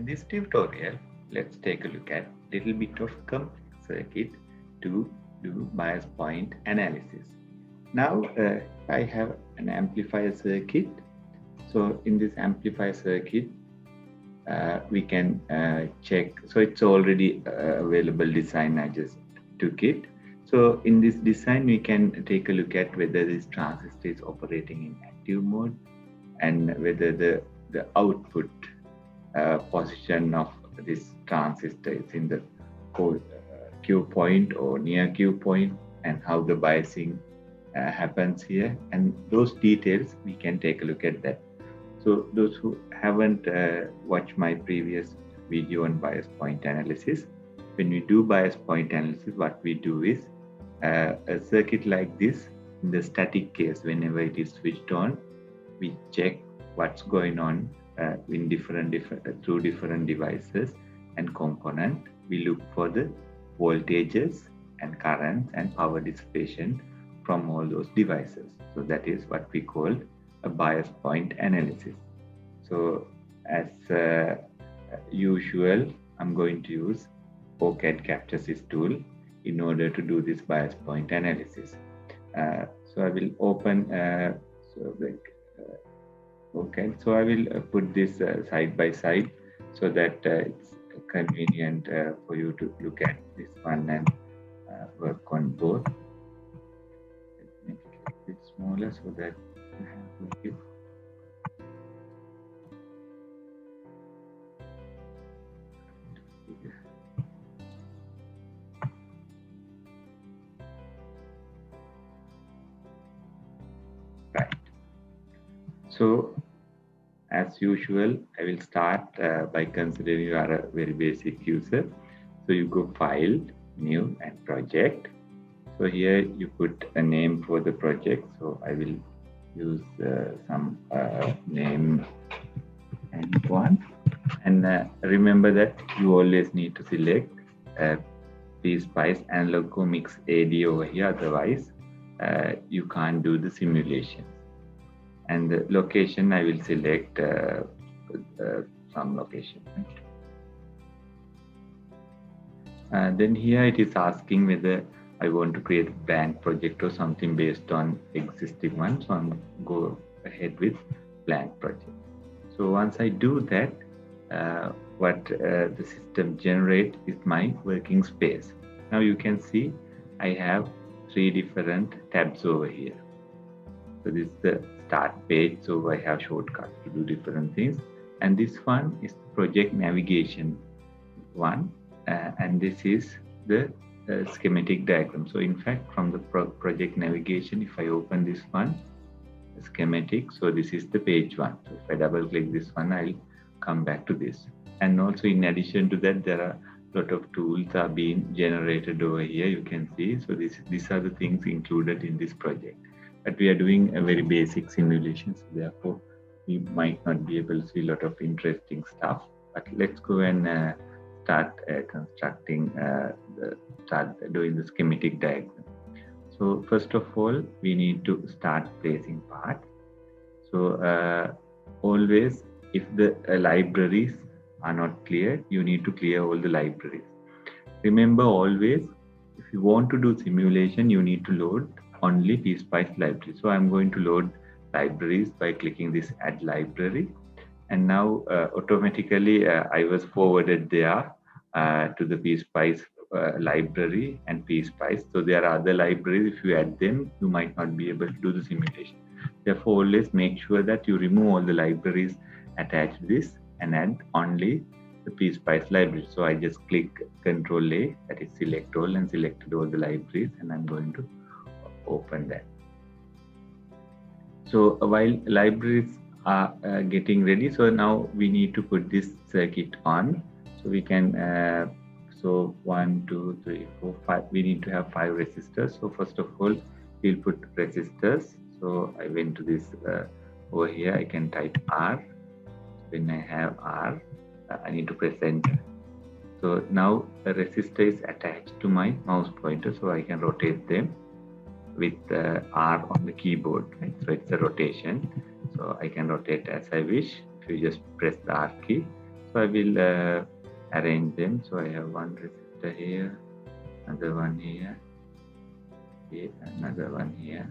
this tutorial, let's take a look at a little bit of complex circuit to do bias point analysis. Now I have an amplifier circuit. So in this amplifier circuit, we can check. So it's already available design. I just took it. So in this design, we can take a look at whether this transistor is operating in active mode and whether the output position of this transistor is in the Q point or near Q point, and how the biasing happens here, and those details we can take a look at that. So those who haven't watched my previous video on bias point analysis, when we do bias point analysis, what we do is a circuit like this, in the static case, whenever it is switched on, we check what's going on in through different devices and component. We look for the voltages and currents and power dissipation from all those devices. So that is what we call a bias point analysis. So as usual, I'm going to use OrCAD Capture SIS tool in order to do this bias point analysis. So I will open okay, so I will put this side by side so that it's convenient for you to look at this one and work on both. Let me make it a bit smaller so that you have to right. So as usual, I will start by considering you are a very basic user. So you go File, New and Project. So here you put a name for the project. So I will use some name and one. And remember that you always need to select Pspice Analog Mix AD over here. Otherwise, you can't do the simulation. And the location, I will select some location. Then here it is asking whether I want to create a blank project or something based on existing one. So I'm go ahead with blank project. So once I do that, what the system generate is my working space. Now you can see I have 3 different tabs over here. So this is the start page, so I have shortcuts to do different things, and this one is the project navigation one, and this is the schematic diagram. So in fact, from the project navigation, if I open this one, the schematic, so this is the page one. So if I double click this one, I'll come back to this. And also in addition to that, there are a lot of tools are being generated over here, you can see. So these are the things included in this project. But we are doing a very basic simulation, so therefore we might not be able to see a lot of interesting stuff. But let's go and start constructing, start doing the schematic diagram. So first of all, we need to start placing parts. So always, if the libraries are not clear, you need to clear all the libraries. Remember always, if you want to do simulation, you need to load only Pspice library. So I'm going to load libraries by clicking this add library, and now automatically I was forwarded there to the Pspice library and Pspice. So there are other libraries. If you add them, you might not be able to do the simulation. Therefore, always make sure that you remove all the libraries attached to this and add only the Pspice library. So I just click Control A, that is select all, and selected all the libraries, and I'm going to open that. So while libraries are getting ready, so now we need to put this circuit on. So we can, so 1, 2, 3, 4, 5, we need to have 5 resistors. So first of all, we'll put resistors. So I went to this over here, I can type R. When I have R, I need to press enter. So now the resistor is attached to my mouse pointer, so I can rotate them with R on the keyboard, right? So it's a rotation. So I can rotate as I wish if you just press the R key. So So I will arrange them. So I have one resistor here, another one here, another one here.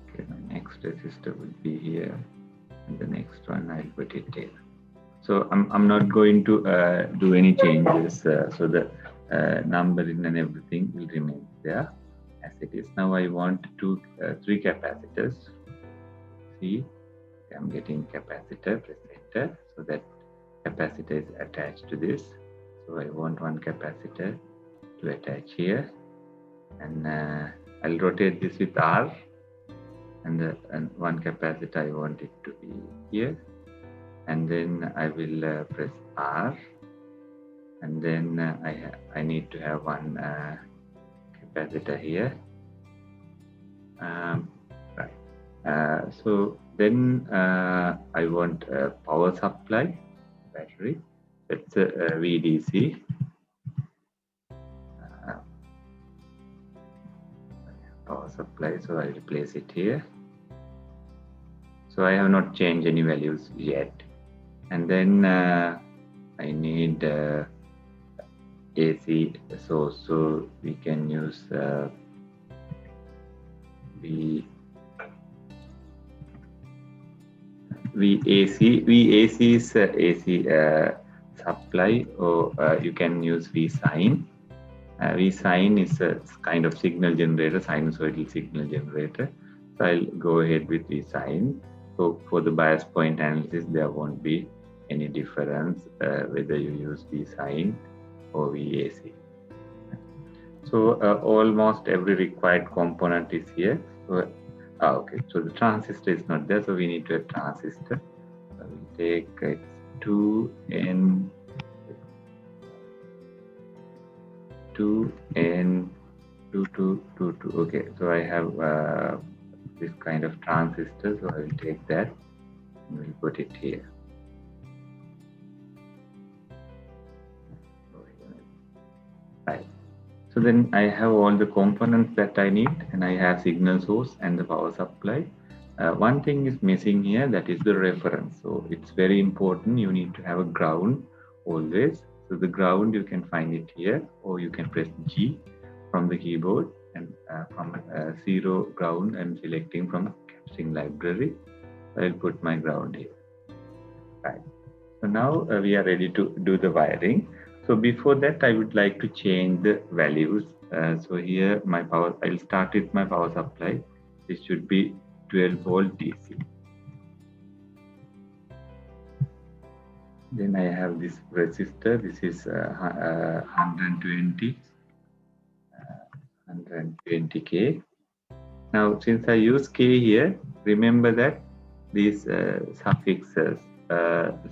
Okay, my next resistor will be here, and the next one I'll put it here. So I'm not going to do any changes. So the numbering and everything will remain there as it is. Now I want three capacitors. See, I'm getting capacitor, press enter. So that capacitor is attached to this. So I want one capacitor to attach here, and I'll rotate this with R, and one capacitor I want it to be here, and then I will press R, and then I need to have one capacitor here. Right. So then I want a power supply battery. It's a VDC. Power supply, so I will place it here. So I have not changed any values yet. And then I need AC source, so we can use VAC is AC supply, or you can use V sine. V sine is a kind of signal generator, sinusoidal signal generator. So I'll go ahead with V sine. So for the bias point analysis, there won't be any difference whether you use V sine or VAC. So almost every required component is here. So, okay, so the transistor is not there, so we need to have transistor. So we'll take 2N. Okay, so I have this kind of transistor, so I will take that and we'll put it here. Right. So then I have all the components that I need, and I have signal source and the power supply. One thing is missing here, that is the reference. So it's very important, you need to have a ground always. So the ground, you can find it here, or you can press G from the keyboard, and from 0 ground I'm selecting from Capture library. I'll put my ground here. Right. So now we are ready to do the wiring. So before that, I would like to change the values. So here my power, I'll start with my power supply. This should be 12 volt DC. Then I have this resistor. This is 120K. Now, since I use K here, remember that these suffixes.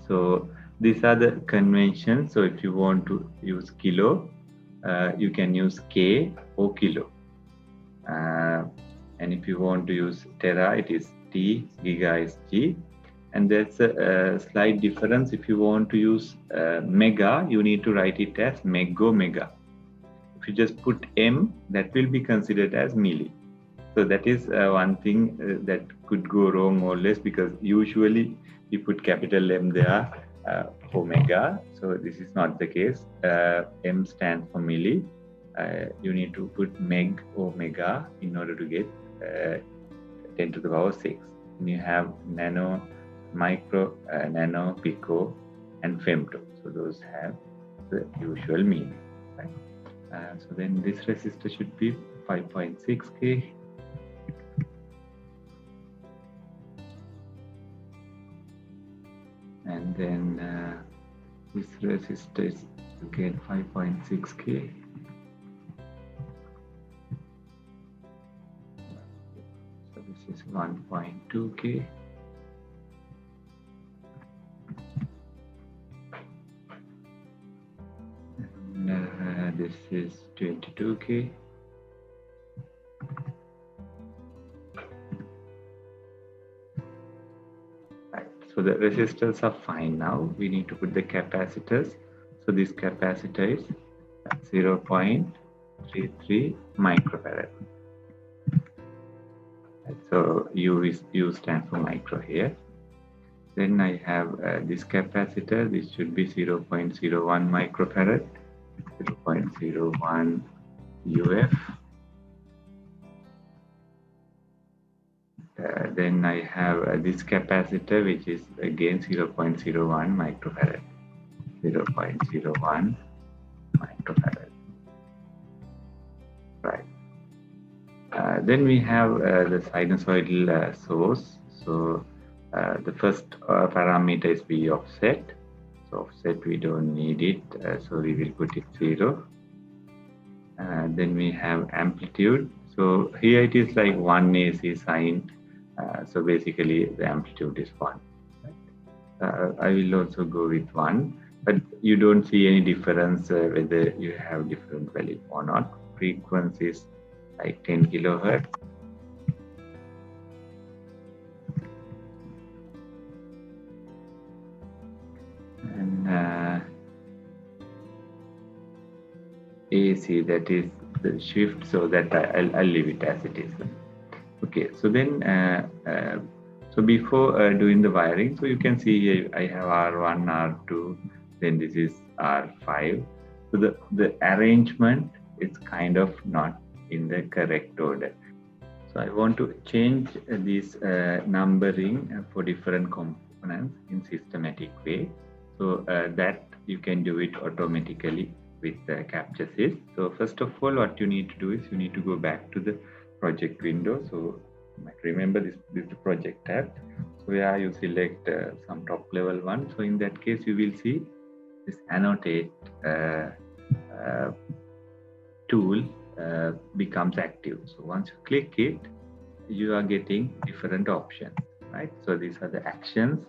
So these are the conventions. So if you want to use kilo, you can use K or kilo. And if you want to use tera, it is T, giga is G. And there's a slight difference. If you want to use mega, you need to write it as mega. If you just put M, that will be considered as milli. So that is one thing that could go wrong always, because usually you put capital M there for mega. So this is not the case. M stands for milli. You need to put meg or mega in order to get 10 to the power 6. And you have nano, micro, nano, pico, and femto. So those have the usual meaning. Right? So then this resistor should be 5.6K. And then this resistor is again 5.6K. So this is 1.2K. And this is 22K. So the resistors are fine now. We need to put the capacitors. So this capacitor is 0.33 microfarad. So U stands for micro here. Then I have this capacitor. This should be 0.01 microfarad, 0.01 UF. Then I have this capacitor, which is again 0.01 microfarad, 0.01 microfarad. Right. Then we have the sinusoidal source. So the first parameter is V offset. So offset, we don't need it, so we will put it 0. Then we have amplitude. So here it is like 1 AC sine. So basically the amplitude is 1. I will also go with 1, but you don't see any difference whether you have different value or not. Frequency is like 10 kilohertz. And AC, that is the shift, so that I'll leave it as it is. Okay, so then so before doing the wiring, so you can see here I have R1, R2, then this is R5. So the arrangement is kind of not in the correct order. So I want to change this numbering for different components in systematic way. So that you can do it automatically with Capture SIS. So first of all, what you need to do is you need to go back to the project window. So you might remember this is the project tab. So yeah, you select some top level one. So in that case, you will see this Annotate tool becomes active. So once you click it, you are getting different options, right? So these are the actions.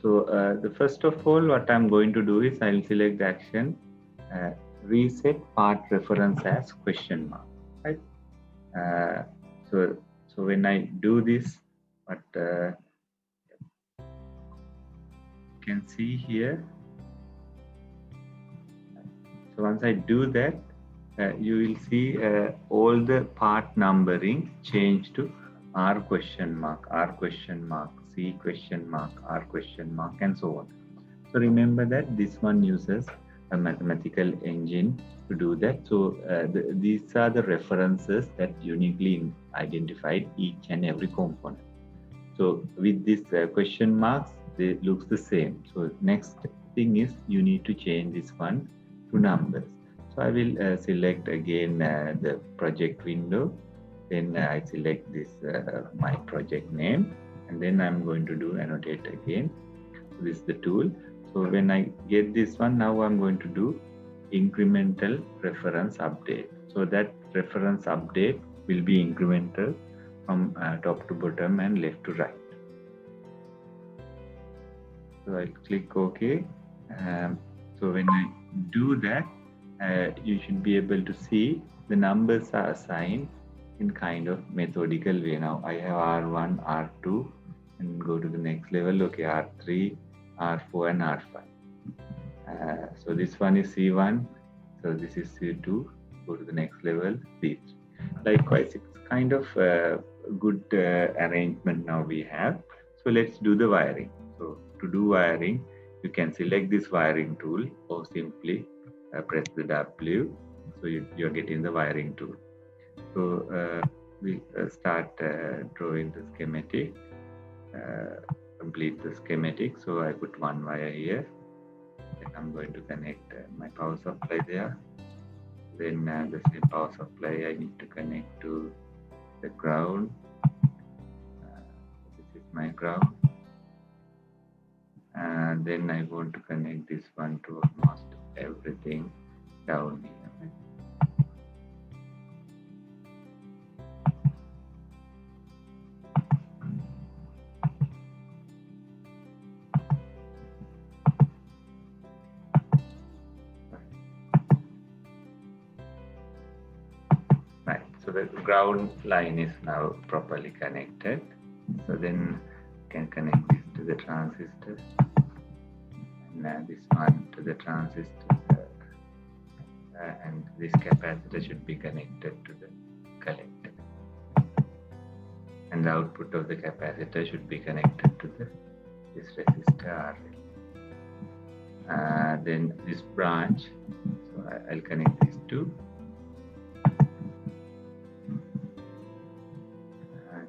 The first of all, what I'm going to do is I'll select the action, reset part reference as question mark, right? So when I do this, what you can see here. So once I do that, you will see all the part numbering change to R question mark, R question mark, C question mark, R question mark, and so on. So remember that this one uses a mathematical engine to do that. So these are the references that uniquely identified each and every component. So with this question marks, they looks the same. So next thing is you need to change this one to numbers. So I will select again the project window. Then I select this my project name, and then I'm going to do Annotate again. So this is the tool. So when I get this one, now I'm going to do incremental reference update. So that reference update will be incremental from top to bottom and left to right. So I click OK. So when I do that, you should be able to see the numbers are assigned in kind of methodical way. Now I have R1, R2, and go to the next level. Okay, R3, R4, and R5. So this one is C1. So this is C2. Go to the next level, C3. Likewise, it's kind of a good arrangement now we have. So let's do the wiring. So to do wiring, you can select this wiring tool or simply press the W. So you're getting the wiring tool. So we start drawing the schematic, complete the schematic. So I put one wire here. Then I'm going to connect my power supply there. Then the same power supply I need to connect to the ground. This is my ground. And then I want to connect this one to almost everything down here. Right, so the ground line is now properly connected. So then you can connect this to the transistor. And this one to the transistor, and this capacitor should be connected to the collected. And the output of the capacitor should be connected to this resistor RL. Then this branch, so I'll connect these two.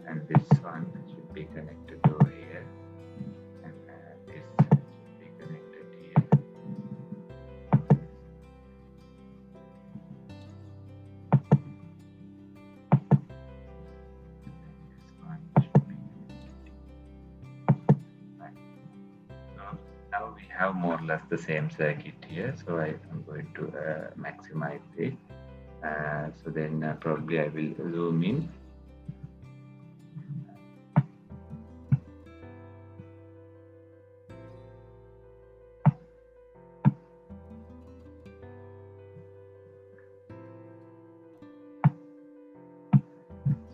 And this one should be connected over here. And this should be connected here. This one should be connected. Right. So now we have more or less the same circuit here. So I am going to maximize it. So then probably I will zoom in.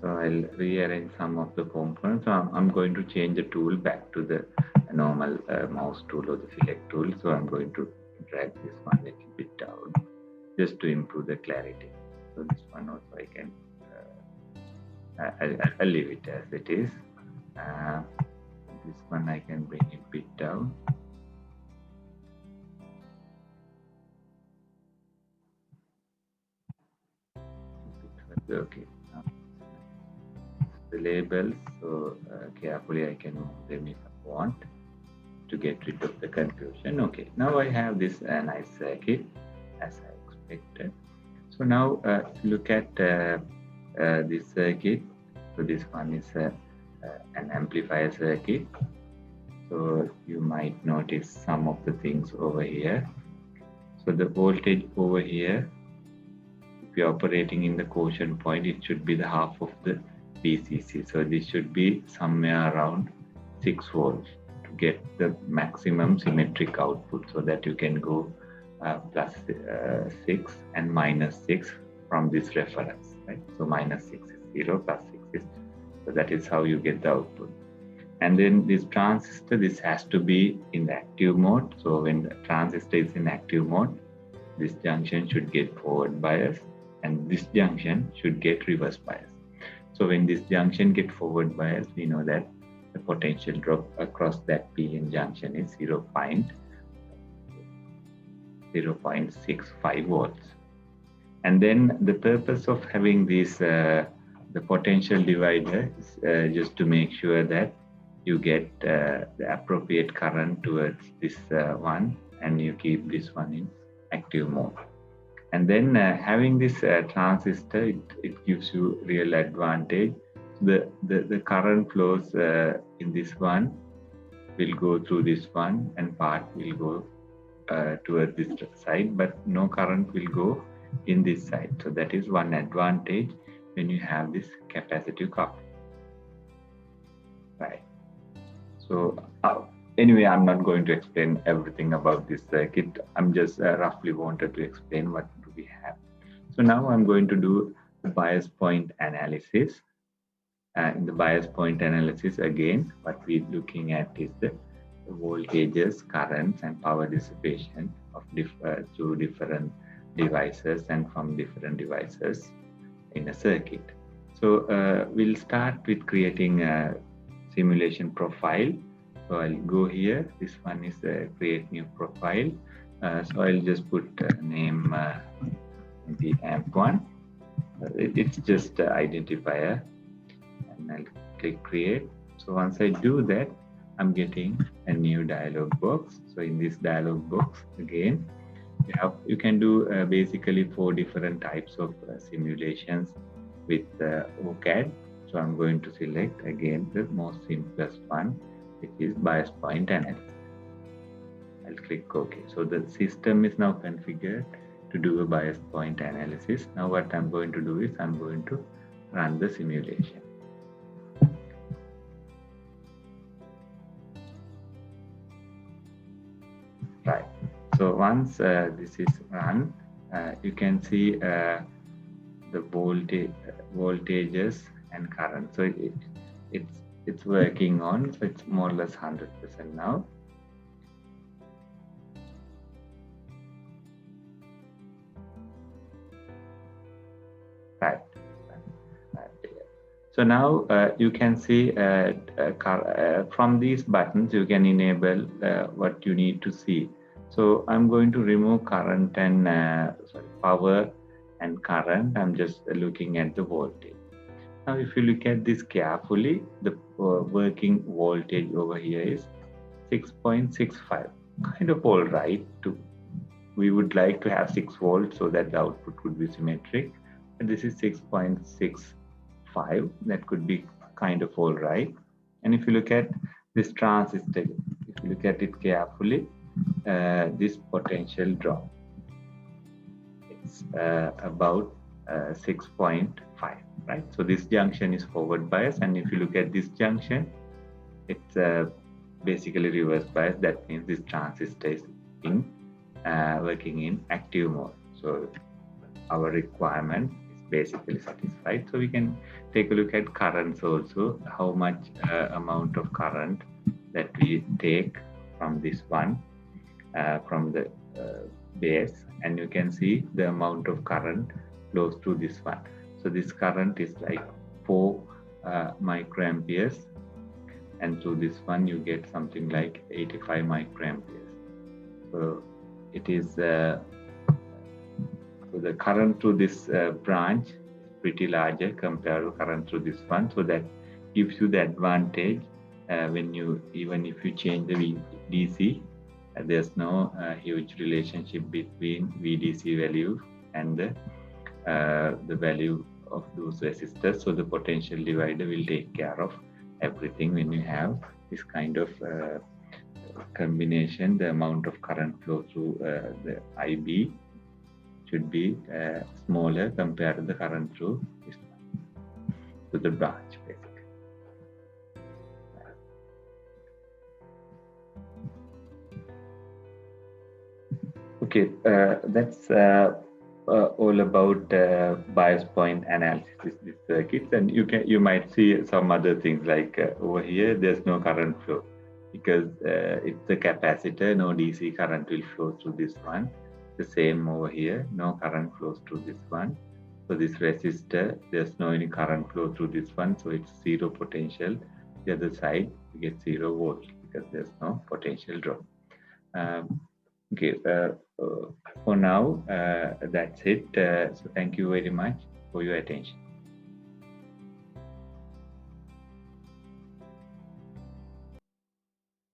So I'll rearrange some of the components. So I'm going to change the tool back to the normal mouse tool or the select tool. So I'm going to drag this one a little bit down just to improve the clarity. So this one also I can, I'll leave it as it is. This one I can bring it a bit down. Okay. The labels, so carefully I can move them if I want to get rid of the confusion. Okay, now I have this nice circuit as I expected. So now look at this circuit. So this one is an amplifier circuit. So you might notice some of the things over here. So the voltage over here, if you're operating in the quotient point, it should be the half of the VCC. So this should be somewhere around 6 volts to get the maximum symmetric output, so that you can go plus 6 and minus 6 from this reference, right? So minus 6 is 0, plus 6 is, so that is how you get the output. And then this transistor, this has to be in the active mode. So when the transistor is in active mode, this junction should get forward bias and this junction should get reverse bias. So when this junction get forward bias, we know that the potential drop across that PN junction is 0.65 volts. And then the purpose of having this, the potential divider is just to make sure that you get the appropriate current towards this one, and you keep this one in active mode. And then having this transistor, it gives you real advantage. The current flows in this one will go through this one, and part will go towards this side, but no current will go in this side. So that is one advantage when you have this capacitive coupling. Right. So anyway, I'm not going to explain everything about this circuit. I'm just roughly wanted to explain what do we have. So now I'm going to do the bias point analysis. In the bias point analysis, again, what we're looking at is the voltages, currents, and power dissipation of two different devices and from different devices in a circuit. So we'll start with creating a simulation profile. So I'll go here. This one is create new profile. So I'll just put name the AMP1. It's just identifier, and I'll click create. So once I do that, I'm getting a new dialog box. So in this dialog box, again, you can do basically 4 different types of simulations with OrCAD. So I'm going to select again the most simplest one, which is bias point analysis. I'll click OK. So the system is now configured to do a bias point analysis. Now what I'm going to do is I'm going to run the simulation. Right. So once this is run, you can see the voltages and current. So it's working on. So it's more or less 100% now. Right. So now you can see from these buttons, you can enable what you need to see. So I'm going to remove current and power and current. I'm just looking at the voltage. Now, if you look at this carefully, the working voltage over here is 6.65. Kind of all right. We would like to have 6 volts so that the output could be symmetric. And this is 6.65. That could be kind of all right. And if you look at this transistor, if you look at it carefully, this potential drop, it's about 6.5, right? So this junction is forward bias, and if you look at this junction, it's basically reverse bias. That means this transistor is working in active mode. So our requirement is basically satisfied. So we can take a look at currents also, how much amount of current that we take from this one, from the base, and you can see the amount of current flows through this one. So this current is like 4 microamperes, and through this one you get something like 85 microamperes. So it is so the current through this branch is pretty larger compared to current through this one. So that gives you the advantage when you, even if you change the VDC, there's no huge relationship between VDC value and the value of those resistors. So the potential divider will take care of everything when you have this kind of combination. The amount of current flow through the IB should be smaller compared to the current through this one, to the branch basically. Okay, that's all about bias point analysis with circuits, and you might see some other things like over here there's no current flow because it's a capacitor. No DC current will flow through this one. The same over here, no current flows through this one. So this resistor, there's no any current flow through this one, so it's zero potential. The other side you get 0 volts because there's no potential drop. Okay, for now, that's it. So thank you very much for your attention.